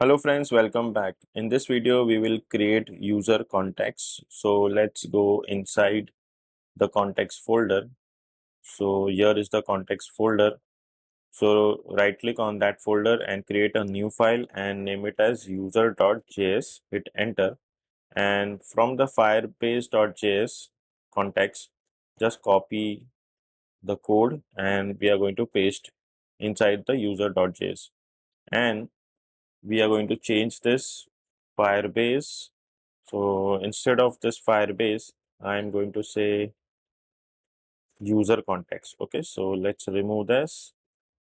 Hello friends, welcome back. In this video, we will create user context. So let's go inside the context folder. So here is the context folder. So right click on that folder and create a new file and name it as user.js. Hit enter. And from the firebase.js context, just copy the code and we are going to paste inside the user.js. And we are going to change this Firebase. So instead of this Firebase, I'm going to say user context. Okay, so let's remove this.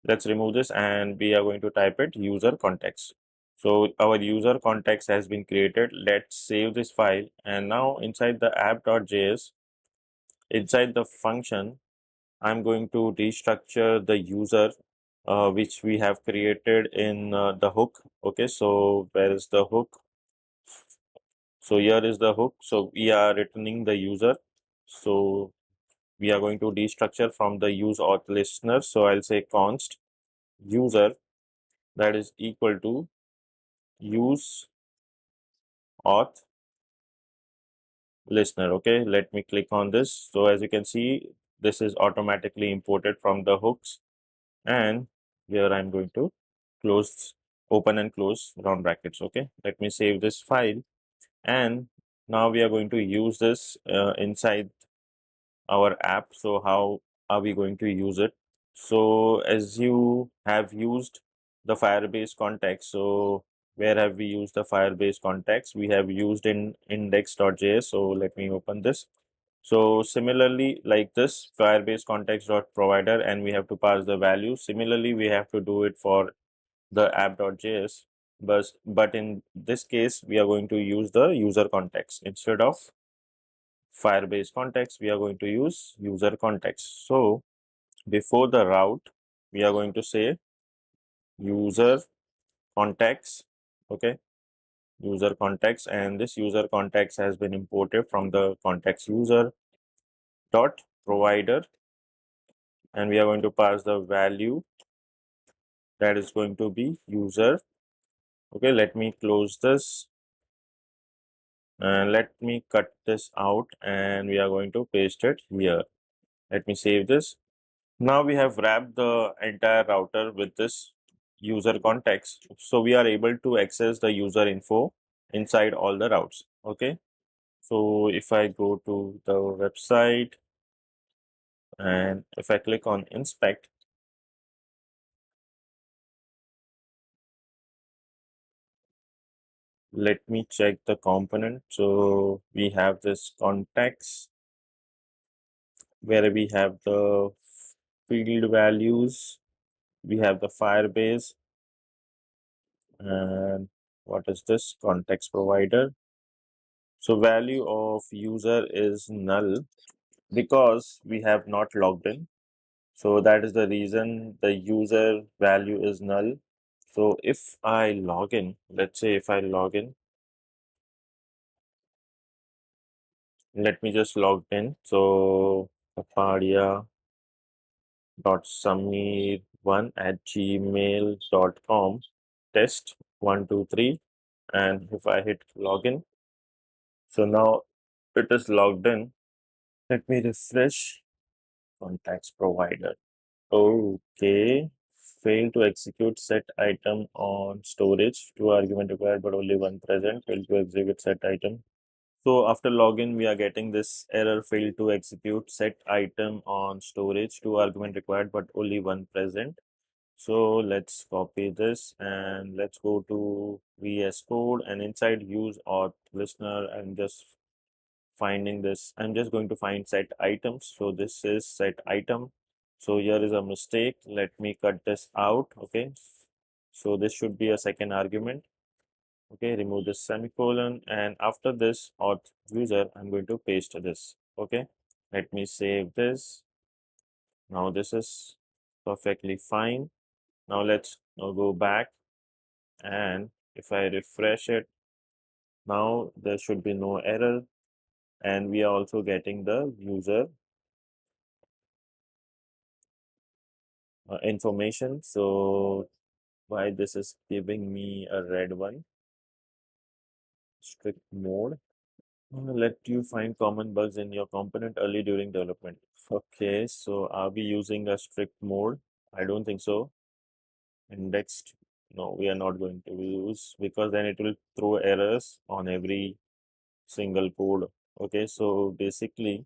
Let's remove this and we are going to type it user context. So our user context has been created. Let's save this file. And now inside the app.js, inside the function, I'm going to restructure the user which we have created in the hook. Okay, so where is the hook? So here is the hook. So we are returning the user. So we are going to destructure from the use auth listener. So I'll say const user that is equal to use auth listener. Okay, let me click on this. So as you can see, this is automatically imported from the hooks. And here I'm going to close, open and close round brackets. Okay, let me save this file. And now we are going to use this inside our app. So how are we going to use it? So as you have used the Firebase context, so where have we used the Firebase context? We have used in index.js. So let me open this. So similarly, like this Firebase context dot provider, and we have to pass the value. Similarly, we have to do it for the app.js. But in this case, we are going to use the user context instead of Firebase context. We are going to use user context. So before the route, we are going to say user context. Okay, user context, and this user context has been imported from the context user dot provider, and we are going to pass the value that is going to be user. Okay, let me close this and let me cut this out, and we are going to paste it here. Let me save this. Now we have wrapped the entire router with this user context. So we are able to access the user info inside all the routes. Okay. So if I go to the website and if I click on inspect, let me check the component. So we have this context where we have the field values, we have the Firebase, and what is this context provider? So value of user is null because we have not logged in. So that is the reason the user value is null. So if I log in, let's say if I log in, let me just log in. So kapadia.samir1@gmail.com, test 123, and if I hit login, so now it is logged in. Let me refresh contacts provider. Okay. Fail to execute set item on storage. Two argument required, but only one present. Fail to execute set item. So after login, we are getting this error: fail to execute set item on storage. Two argument required, but only one present. So let's copy this and let's go to VS Code, and inside use auth listener, I'm just finding this. I'm just going to find set items. So this is set item. So here is a mistake. Let me cut this out. Okay. So this should be a second argument. Okay, remove this semicolon, and after this auth user, I'm going to paste this. Okay, let me save this. Now this is perfectly fine. Now let's now go back, and if I refresh it, now there should be no error, and we are also getting the user information. So why this is giving me a red one. Strict mode. Let you find common bugs in your component early during development. Okay, so are we using a strict mode? I don't think so. Indexed, no, we are not going to use, because then it will throw errors on every single code. Okay, so basically,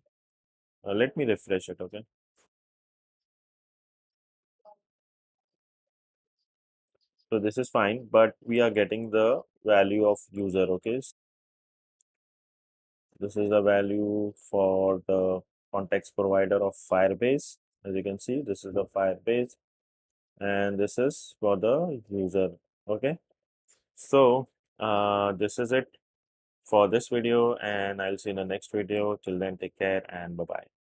let me refresh it. Okay, so this is fine, but we are getting the value of user. Okay, this is the value for the context provider of Firebase. As you can see, this is the Firebase, and this is for the user. Okay, so this is it for this video, and I'll see you in the next video. Till then, take care and bye bye.